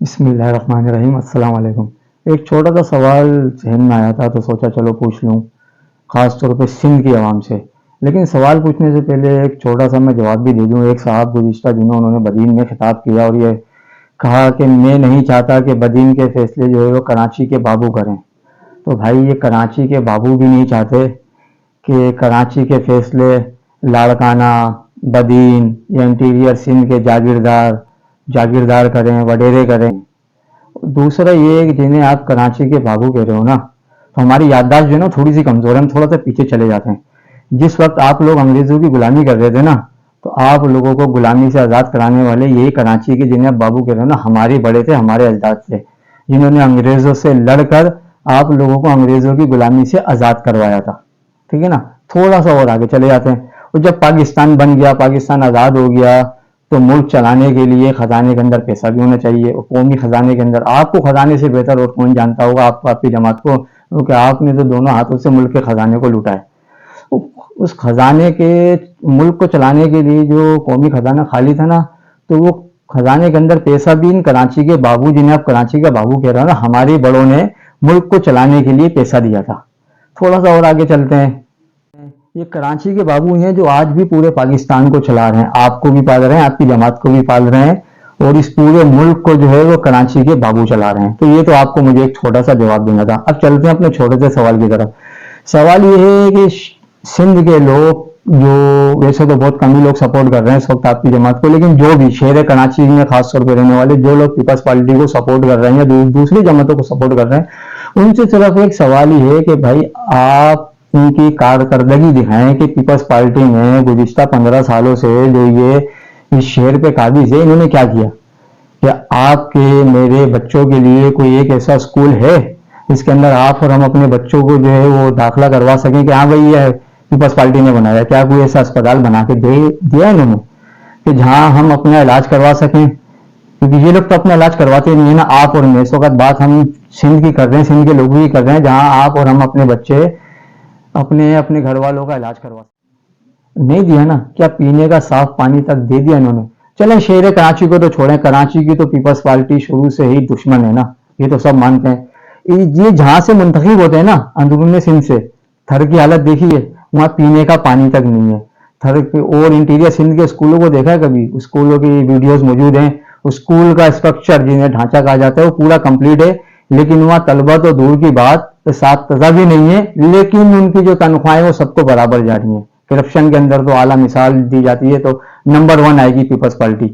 बिस्मिल्लाहिर्रहमानिर्रहीम। अस्सलाम वालेकुम। एक छोटा सा सवाल जहन में आया था तो सोचा चलो पूछ लूँ, ख़ास तौर पे सिंध की आवाम से। लेकिन सवाल पूछने से पहले एक छोटा सा मैं जवाब भी दे दूँ। एक साहब गुज़िश्ता दिनों उन्होंने बदीन में खिताब किया और ये कहा कि मैं नहीं चाहता कि बदीन के फैसले जो है वो कराची के बाबू करें। तो भाई ये कराची के बाबू भी नहीं चाहते कि कराची के फैसले लाड़काना, बदीन या इंटीरियर सिंध के जागीरदार जागीरदार करें, वडेरे करें। दूसरा ये है कि जिन्हें आप कराची के बाबू कह रहे हो ना, तो हमारी याददाश्त जो है ना थोड़ी सी कमजोर है, हम थोड़ा सा पीछे चले जाते हैं। जिस वक्त आप लोग अंग्रेजों की गुलामी कर रहे थे ना, तो आप लोगों को गुलामी से आज़ाद कराने वाले यही कराची के जिन्हें आप बाबू कह रहे हो ना, हमारे बड़े थे, हमारे अजदाद थे, जिन्होंने अंग्रेजों से लड़कर आप लोगों को अंग्रेजों की गुलामी से आज़ाद करवाया था। ठीक है ना। थोड़ा सा और आगे चले जाते हैं। और जब पाकिस्तान बन गया, पाकिस्तान आज़ाद हो गया, तो मुल्क चलाने के लिए खजाने के अंदर पैसा भी होना चाहिए। और कौमी खजाने के अंदर आपको खजाने से बेहतर और कौन जानता होगा, आपको, आपकी जमात को, क्योंकि आपने तो दोनों हाथों से मुल्क के खजाने को लूटा है। उस खजाने के मुल्क को चलाने के लिए जो कौमी खजाना खाली था ना, तो वो खजाने के अंदर पैसा भी इन कराची के बाबू, जिन्हें आप कराची का बाबू कह रहे हो ना, हमारे बड़ों ने मुल्क को चलाने के लिए पैसा दिया था। थोड़ा सा और आगे चलते हैं। ये कराची के बाबू हैं जो आज भी पूरे पाकिस्तान को चला रहे हैं, आपको भी पाल रहे हैं, आपकी जमात को भी पाल रहे हैं, और इस पूरे मुल्क को जो है वो कराची के बाबू चला रहे हैं। तो ये तो आपको मुझे एक छोटा सा जवाब देना था। अब चलते हैं अपने छोटे से सवाल की तरफ। सवाल ये है कि सिंध के लोग, जो वैसे तो बहुत कम ही लोग सपोर्ट कर रहे हैं इस वक्त आपकी जमात को, लेकिन जो भी शहर कराची में खास तौर पर रहने वाले जो लोग पीपल्स पार्टी को सपोर्ट कर रहे हैं या दूसरी जमातों को सपोर्ट कर रहे हैं, उनसे सिर्फ एक सवाल ही है कि भाई आप उनकी कारकर्दगी दिखाएं कि पीपल्स पार्टी ने गुज़िश्ता 15 सालों से जो ये इस शहर पे काबिज है, इन्होंने क्या किया। क्या आपके मेरे बच्चों के लिए कोई एक ऐसा स्कूल है जिसके अंदर आप और हम अपने बच्चों को जो है वो दाखिला करवा सकें कि हाँ भाई ये पीपल्स पार्टी ने बनाया। क्या कोई ऐसा अस्पताल बना के दे दिया इन्होंने कि जहां हम अपना इलाज करवा सकें। क्योंकि ये लोग तो अपना इलाज करवाते नहीं है ना। आप और मैं, इस वक्त बात हम सिंध की कर रहे हैं, सिंध के लोगों की कर रहे हैं, जहां आप और हम अपने बच्चे अपने अपने घर वालों का इलाज करवा नहीं दिया ना। क्या पीने का साफ पानी तक दे दिया इन्होंने। चलें शहर कराची को तो छोड़ें, कराची की तो पीपल्स पार्टी शुरू से ही दुश्मन है ना, ये तो सब मानते हैं। ये जहां से मुंतखब होते हैं ना, अंदरून सिंध से, थर की हालत देखिए, वहां पीने का पानी तक नहीं है। थर के और इंटीरियर सिंध के स्कूलों को देखा है कभी? स्कूलों की वीडियोस मौजूद हैं। स्कूल का स्ट्रक्चर, जिन्हें ढांचा कहा जाता है, वो पूरा कंप्लीट है, लेकिन वहां तलबा तो दूर की बात, साथ तजा भी नहीं है, लेकिन उनकी जो तनख्वाहें वो सबको बराबर जा रही हैं। करप्शन के अंदर तो आला मिसाल दी जाती है, तो नंबर 1 आएगी पीपल्स पार्टी।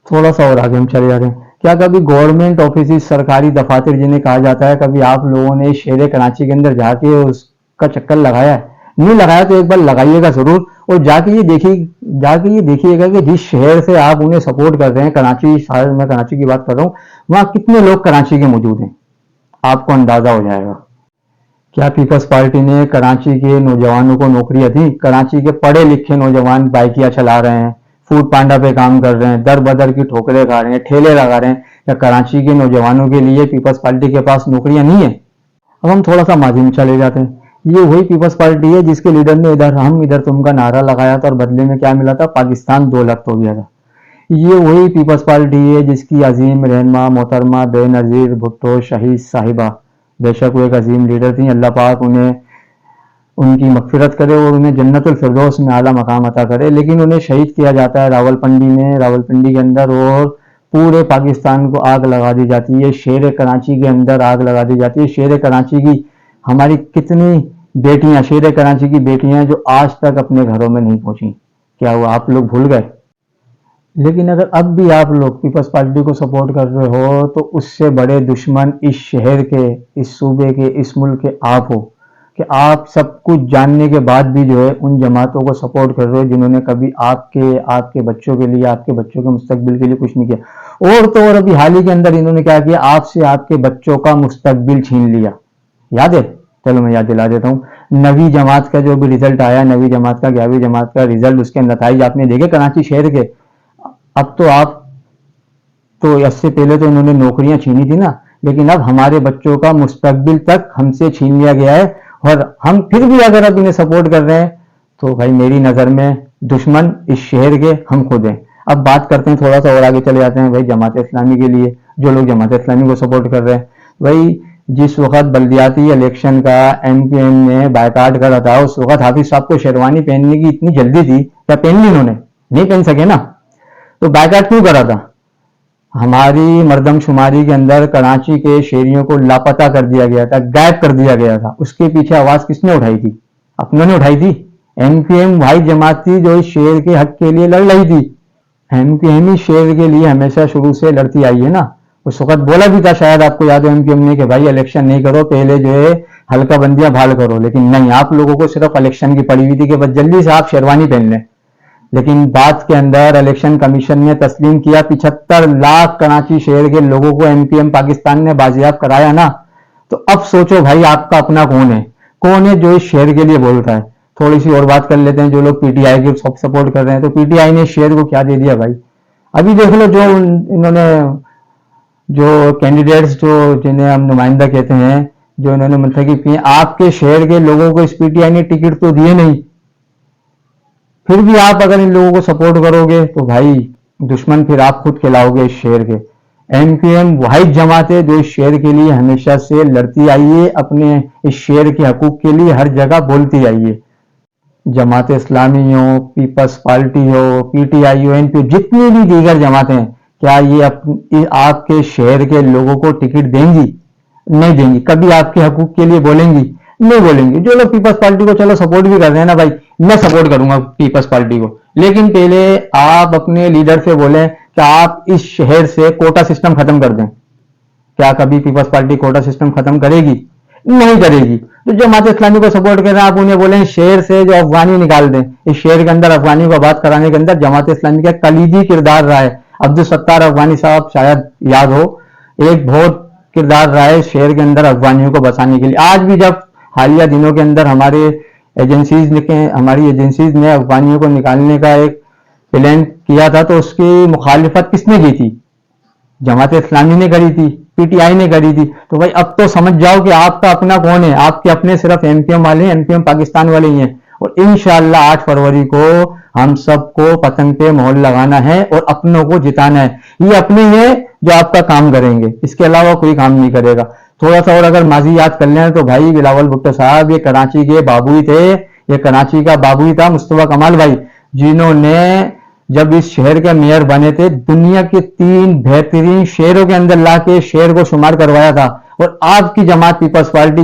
थोड़ा सा और आगे हम चले जाते हैं। क्या कभी गवर्नमेंट ऑफिस, सरकारी दफातर जिन्हें कहा जाता है, कभी आप लोगों ने शहर कराची के अंदर जाके उसका चक्कर लगाया है? नहीं लगाया तो एक बार लगाइएगा जरूर, और जाके ये देखिएगा कि जिस शहर से आप उन्हें सपोर्ट कर रहे हैं, कराची, शायद मैं कराची की बात कर रहा हूँ, वहां कितने लोग कराची के मौजूद हैं, आपको अंदाजा हो जाएगा। क्या पीपल्स पार्टी ने कराची के नौजवानों को नौकरियां दी? कराची के पढ़े लिखे नौजवान बाइकियां चला रहे हैं, फूड पांडा पे काम कर रहे हैं, दर बदर की ठोकरें खा रहे हैं, ठेले लगा रहे हैं। क्या कराची के नौजवानों के लिए पीपल्स पार्टी के पास नौकरियां नहीं है? अब हम थोड़ा सा माजी में चले जाते हैं। ये वही पीपल्स पार्टी है जिसके लीडर ने इधर हम इधर तुम का नारा लगाया था, और बदले में क्या मिला था? पाकिस्तान 2 लख्त हो गया था। ये वही पीपल्स पार्टी है जिसकी अजीम रहनमा मोहतरमा बेनज़ीर भुट्टो शहीद साहिबा, बेशक वो एक अजीम लीडर थी, अल्लाह पाक उन्हें उनकी मगफिरत करे और उन्हें जन्नतुल फिरदौस में आला मकाम अता करे, लेकिन उन्हें शहीद किया जाता है रावलपिंडी में, रावलपिंडी के अंदर, और पूरे पाकिस्तान को आग लगा दी जाती है। शेर कराची के अंदर आग लगा दी जाती है। शेर कराची की हमारी कितनी बेटियां, शेर कराची की बेटियां जो आज तक अपने घरों में नहीं पहुंची, क्या वो आप लोग भूल गए? लेकिन अगर अब भी आप लोग पीपल्स पार्टी को सपोर्ट कर रहे हो, तो उससे बड़े दुश्मन इस शहर के, इस सूबे के, इस मुल्क के आप हो, कि आप सब कुछ जानने के बाद भी जो है उन जमातों को सपोर्ट कर रहे हो जिन्होंने कभी आपके आपके बच्चों के लिए, आपके बच्चों के मुस्तकबिल के लिए कुछ नहीं किया। और तो और अभी हाल ही के अंदर इन्होंने क्या किया? आपसे आपके बच्चों का मुस्तकबिल छीन लिया। याद है? चलो मैं याद दिला देता हूँ। 9वीं जमात का जो भी रिजल्ट आया, 9वीं जमात का, 11वीं जमात का रिजल्ट, उसके नतीजे आपने देखे कराची शहर के। अब तो आप, तो इससे पहले तो इन्होंने नौकरियां छीनी थी ना, लेकिन अब हमारे बच्चों का मुस्तकबिल तक हमसे छीन लिया गया है। और हम फिर भी अगर अब इन्हें सपोर्ट कर रहे हैं, तो भाई मेरी नजर में दुश्मन इस शहर के हम खुद हैं। अब बात करते हैं, थोड़ा सा और आगे चले जाते हैं भाई जमात इस्लामी के लिए, जो लोग जमात इस्लामी को सपोर्ट कर रहे हैं। भाई जिस वक्त बल्दियाती इलेक्शन का एमपीएम ने बायकाट करा था, उस वक्त हाफिज साहब को शेरवानी पहनने की इतनी जल्दी थी, क्या पहन ली उन्होंने? नहीं पहन सके ना। तो बायकाट क्यों करा था? हमारी मर्दमशुमारी के अंदर कराची के शहरियों को लापता कर दिया गया था, गायब कर दिया गया था। उसके पीछे आवाज किसने उठाई थी? अपनों ने उठाई थी। एमपीएम भाई जमात थी जो इस शेर के हक के लिए लड़ रही थी। एमपीएम ही शेर के लिए हमेशा शुरू से लड़ती आई है ना। उस वक्त बोला भी था, शायद आपको याद है, एमपीएम ने कि भाई इलेक्शन नहीं करो, पहले जो है हल्का बंदियां भाल करो। लेकिन नहीं, आप लोगों को सिर्फ इलेक्शन की पड़ी हुई थी कि बस जल्दी से आप शेरवानी पहन लें। लेकिन बाद के अंदर इलेक्शन कमीशन ने तस्लीम किया, 75 लाख कराची शहर के लोगों को एमपीएम पाकिस्तान ने बाजियाब कराया ना। तो अब सोचो भाई आपका अपना कौन है जो इस शहर के लिए बोलता है। थोड़ी सी और बात कर लेते हैं, जो लोग पीटीआई के सपोर्ट कर रहे हैं, तो पीटीआई ने शेर को क्या दे दिया भाई? अभी देख लो, जो इन्होंने जो कैंडिडेट्स जो जिन्हें हम नुमाइंदा कहते हैं, जो इन्होंने मुंतखब किए, आपके शहर के लोगों को इस पीटीआई ने टिकट तो दिए नहीं, फिर भी आप अगर इन लोगों को सपोर्ट करोगे तो भाई दुश्मन फिर आप खुद खिलाओगे इस शहर के। एमपीएम वाहिद जमात है जो इस शहर के लिए हमेशा से लड़ती आई है, अपने इस शहर के हकूक के लिए हर जगह बोलती आई है। जमात इस्लामी हो, पीपल्स पार्टी हो, पीटीआई हो, एनपीओ, जितनी भी दीगर जमातें हैं, क्या ये आपके शहर के लोगों को टिकट देंगी? नहीं देंगी। कभी आपके हकूक के लिए बोलेंगी? नहीं बोलेंगे। जो लोग पीपल्स पार्टी को चलो सपोर्ट भी कर रहे हैं ना भाई, मैं सपोर्ट करूंगा पीपल्स पार्टी को, लेकिन पहले आप अपने लीडर से बोलें कि आप इस शहर से कोटा सिस्टम खत्म कर दें। क्या कभी पीपल्स पार्टी कोटा सिस्टम खत्म करेगी? नहीं करेगी। तो जो जमात इस्लामी को सपोर्ट कर रहे हैं, आप उन्हें बोलें शहर से जो अफगानी निकाल दें। इस शहर के अंदर अफगानी को बात कराने के अंदर जमात इस्लामी का कलीदी किरदार रहा है। अब्दुल सत्तार अफगानी साहब, शायद याद हो, एक बहुत किरदार रहा है शहर के अंदर अफगानियों को बचाने के लिए। आज भी जब हालिया दिनों के अंदर हमारी एजेंसीज ने अफगानियों को निकालने का एक प्लान किया था, तो उसकी मुखालिफत किसने की थी? जमात इस्लामी ने करी थी, पीटीआई ने करी थी। तो भाई अब तो समझ जाओ कि आपका अपना कौन है। आपके अपने सिर्फ एमपीएम वाले हैं, एमपीएम पाकिस्तान वाले ही हैं। और इंशाअल्लाह 8 फरवरी को हम सबको पतंग पे मोहर लगाना है और अपनों को जिताना है। ये अपने ही है जो आपका काम करेंगे, इसके अलावा कोई काम नहीं करेगा। थोड़ा सा और अगर माजी याद कर लें तो भाई बिलावल भुट्टो साहब ये कराची के बाबू ही थे। ये कराची का बाबू ही था मुस्तफा कमाल भाई, जिन्होंने जब इस शहर के मेयर बने थे, दुनिया के 3 बेहतरीन शहरों के अंदर लाके शहर को शुमार करवाया था। और आपकी जमात पीपल्स पार्टी,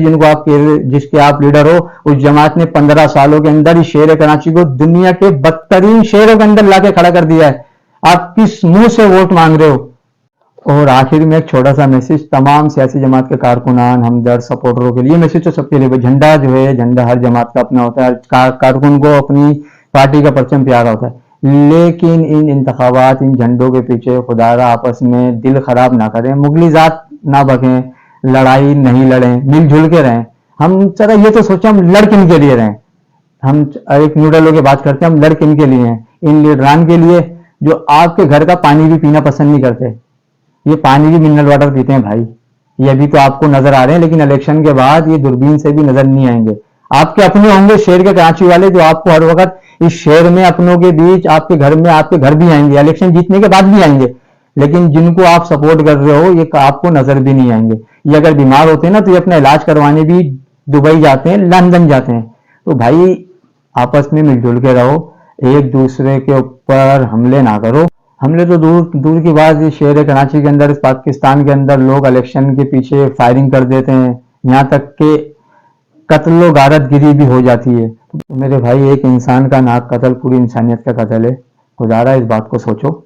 जिसके आप लीडर हो, उस जमात ने 15 सालों के अंदर इस शहर कराची को दुनिया के बदतरीन शहरों के अंदर लाके खड़ा कर दिया है। आप किस मुंह से वोट मांग रहे हो? और आखिर में एक छोटा सा मैसेज तमाम सियासी जमात के कारकुनान, हमदर्द, सपोर्टरों के लिए। मैसेज तो सबके लिए, झंडा जो है, झंडा हर जमात का अपना होता है, कारकुन को अपनी पार्टी का परचम प्यारा होता है। लेकिन इन इंतखाबात, इन झंडों के पीछे खुदारा आपस में दिल खराब ना करें, मुगली जात ना बकें, लड़ाई नहीं लड़ें, मिलजुल के रहें। हम जरा ये तो सोचें हम लड़ किन के लिए रहें। हम एक न्यूट्रल होकर बात करते हैं, हम लड़ किन के लिए हैं? इन लीडरान के लिए जो आपके घर का पानी भी पीना पसंद नहीं करते। ये पानी भी मिनरल वाटर पीते हैं भाई। ये अभी तो आपको नजर आ रहे हैं, लेकिन इलेक्शन के बाद ये दूरबीन से भी नजर नहीं आएंगे। आपके अपने होंगे शहर के कराची वाले, जो आपको हर वक्त इस शहर में अपनों के बीच, आपके घर में, आपके घर भी आएंगे, इलेक्शन जीतने के बाद भी आएंगे। लेकिन जिनको आप सपोर्ट कर रहे हो ये आपको नजर भी नहीं आएंगे। ये अगर बीमार होते हैं ना तो ये अपना इलाज करवाने भी दुबई जाते हैं, लंदन जाते हैं। तो भाई आपस में मिलजुल के रहो, एक दूसरे के ऊपर हमले ना करो। हमले तो दूर दूर की बात, इस शहर कराची के अंदर, इस पाकिस्तान के अंदर लोग इलेक्शन के पीछे फायरिंग कर देते हैं, यहाँ तक कि कत्लो गारतगिरी भी हो जाती है। तो मेरे भाई एक इंसान का नाक कत्ल पूरी इंसानियत का कत्ल है। खुदारा इस बात को सोचो,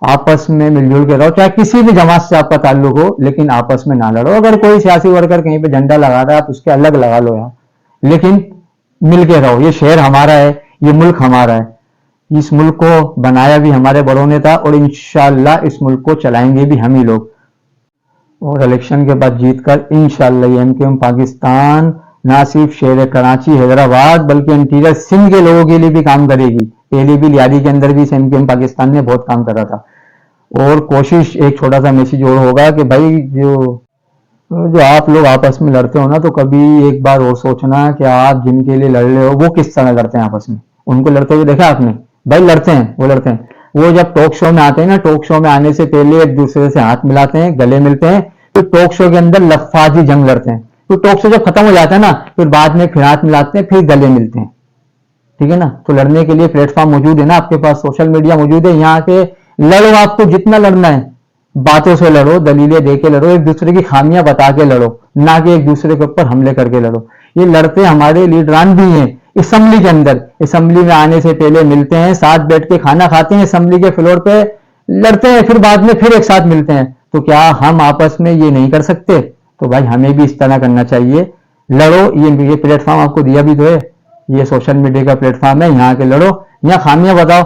आपस में मिलजुल के रहो, चाहे किसी भी जमात से आपका ताल्लुक हो, लेकिन आपस में ना लड़ो। अगर कोई सियासी वर्कर कहीं पे झंडा लगा रहा है, आप उसके अलग लगा लो यार, लेकिन मिल के रहो। ये शहर हमारा है, ये मुल्क हमारा है, इस मुल्क को बनाया भी हमारे बड़ों ने था और इंशाअल्लाह इस मुल्क को चलाएंगे भी हम ही लोग। और इलेक्शन के बाद जीतकर इंशाअल्लाह एमकेएम पाकिस्तान ना सिर्फ शहर कराची, हैदराबाद, बल्कि इंटीरियर सिंध के लोगों के लिए भी काम करेगी। पहले भी लियारी के अंदर भी एमकेएम पाकिस्तान ने बहुत काम करा था। और कोशिश, एक छोटा सा मैसेज और होगा कि भाई जो आप लोग आपस में लड़ते हो ना, तो कभी एक बार और सोचना कि आप जिनके लिए लड़ रहे हो वो किस तरह लड़ते हैं आपस में। उनको लड़ते हुए देखा आपने? भाई लड़ते हैं, वो लड़ते हैं। वो जब टॉक शो में आते हैं ना, टॉक शो में आने से पहले एक दूसरे से हाथ मिलाते हैं, गले मिलते हैं, फिर टॉक शो के अंदर लफाजी जंग लड़ते हैं। तो टॉक शो जब खत्म हो जाता है ना, फिर बाद में फिर हाथ मिलाते हैं, फिर गले मिलते हैं। ठीक है ना। तो लड़ने के लिए प्लेटफॉर्म मौजूद है ना आपके पास, सोशल मीडिया मौजूद है, यहाँ के लड़ो, आपको जितना लड़ना है, बातों से लड़ो, दलीलें दे के लड़ो, एक दूसरे की खामियां बता के लड़ो, ना कि एक दूसरे के ऊपर हमले करके लड़ो। ये लड़ते हमारे लीडरान भी हैं असेंबली के अंदर, असेंबली में आने से पहले मिलते हैं, साथ बैठ के खाना खाते हैं, असेंबली के फ्लोर पे लड़ते हैं, फिर बाद में फिर एक साथ मिलते हैं। तो क्या हम आपस में ये नहीं कर सकते? तो भाई हमें भी इस तरह करना चाहिए। लड़ो, ये प्लेटफॉर्म आपको दिया भी तो है, ये सोशल मीडिया का प्लेटफॉर्म है, यहाँ के लड़ो, यहाँ खामियां बताओ।